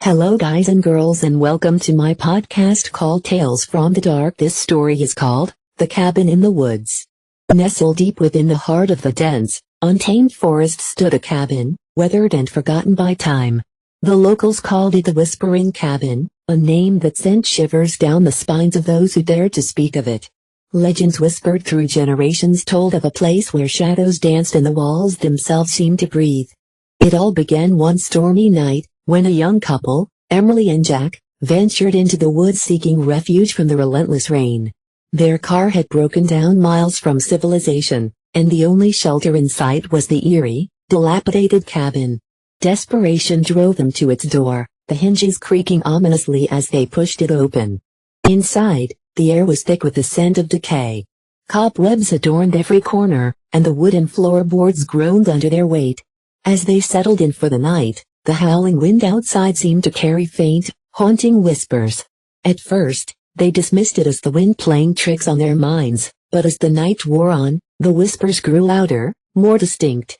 Hello guys and girls and welcome to my podcast called Tales from the Dark. This story is called The Cabin in the Woods. Nestled deep within the heart of the dense, untamed forest stood a cabin, weathered and forgotten by time. The locals called it the Whispering Cabin, a name that sent shivers down the spines of those who dared to speak of it. Legends whispered through generations told of a place where shadows danced and the walls themselves seemed to breathe. It all began one stormy night, when a young couple, Emily and Jack, ventured into the woods seeking refuge from the relentless rain. Their car had broken down miles from civilization, and the only shelter in sight was the eerie, dilapidated cabin. Desperation drove them to its door, the hinges creaking ominously as they pushed it open. Inside, the air was thick with the scent of decay. Cobwebs adorned every corner, and the wooden floorboards groaned under their weight. As they settled in for the night, the howling wind outside seemed to carry faint, haunting whispers. At first, they dismissed it as the wind playing tricks on their minds, but as the night wore on, the whispers grew louder, more distinct.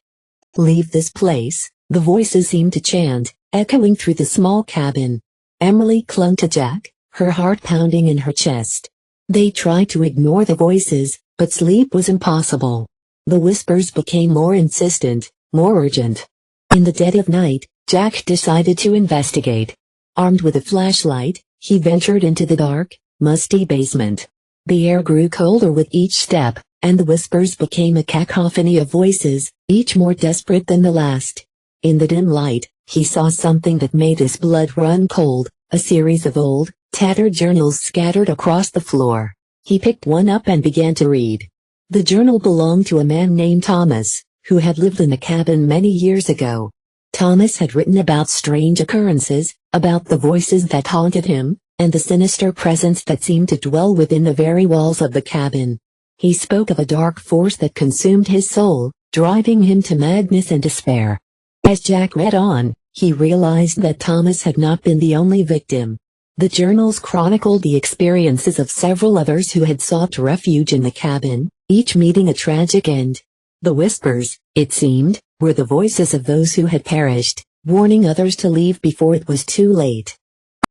"Leave this place," the voices seemed to chant, echoing through the small cabin. Emily clung to Jack, her heart pounding in her chest. They tried to ignore the voices, but sleep was impossible. The whispers became more insistent, more urgent. In the dead of night, Jack decided to investigate. Armed with a flashlight, he ventured into the dark, musty basement. The air grew colder with each step, and the whispers became a cacophony of voices, each more desperate than the last. In the dim light, he saw something that made his blood run cold, a series of old, tattered journals scattered across the floor. He picked one up and began to read. The journal belonged to a man named Thomas, who had lived in the cabin many years ago. Thomas had written about strange occurrences, about the voices that haunted him, and the sinister presence that seemed to dwell within the very walls of the cabin. He spoke of a dark force that consumed his soul, driving him to madness and despair. As Jack read on, he realized that Thomas had not been the only victim. The journals chronicled the experiences of several others who had sought refuge in the cabin, each meeting a tragic end. The whispers, it seemed, were the voices of those who had perished, warning others to leave before it was too late.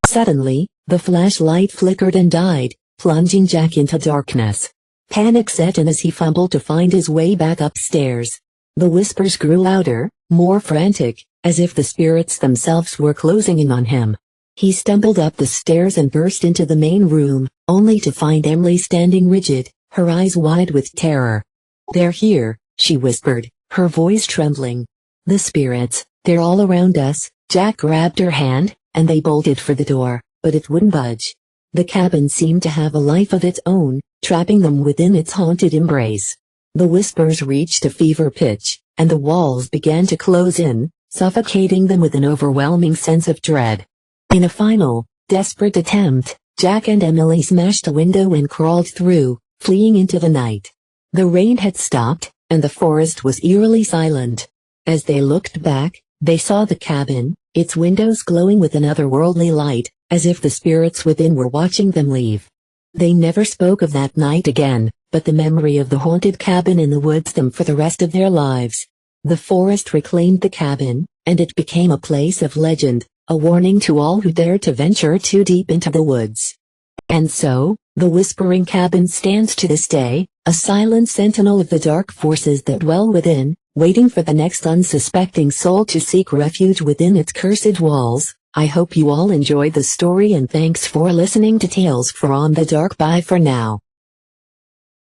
Suddenly, the flashlight flickered and died, plunging Jack into darkness. Panic set in as he fumbled to find his way back upstairs. The whispers grew louder, more frantic, as if the spirits themselves were closing in on him. He stumbled up the stairs and burst into the main room, only to find Emily standing rigid, her eyes wide with terror. "They're here," she whispered, her voice trembling. "The spirits, they're all around us." Jack grabbed her hand, and they bolted for the door, but it wouldn't budge. The cabin seemed to have a life of its own, trapping them within its haunted embrace. The whispers reached a fever pitch, and the walls began to close in, suffocating them with an overwhelming sense of dread. In a final, desperate attempt, Jack and Emily smashed a window and crawled through, fleeing into the night. The rain had stopped, and the forest was eerily silent. As they looked back, they saw the cabin, its windows glowing with an otherworldly light, as if the spirits within were watching them leave. They never spoke of that night again, but the memory of the haunted cabin in the woods them for the rest of their lives. The forest reclaimed the cabin, and it became a place of legend, a warning to all who dared to venture too deep into the woods. And so, the Whispering Cabin stands to this day, a silent sentinel of the dark forces that dwell within, waiting for the next unsuspecting soul to seek refuge within its cursed walls. I hope you all enjoyed the story and thanks for listening to Tales from the Dark. Bye for now.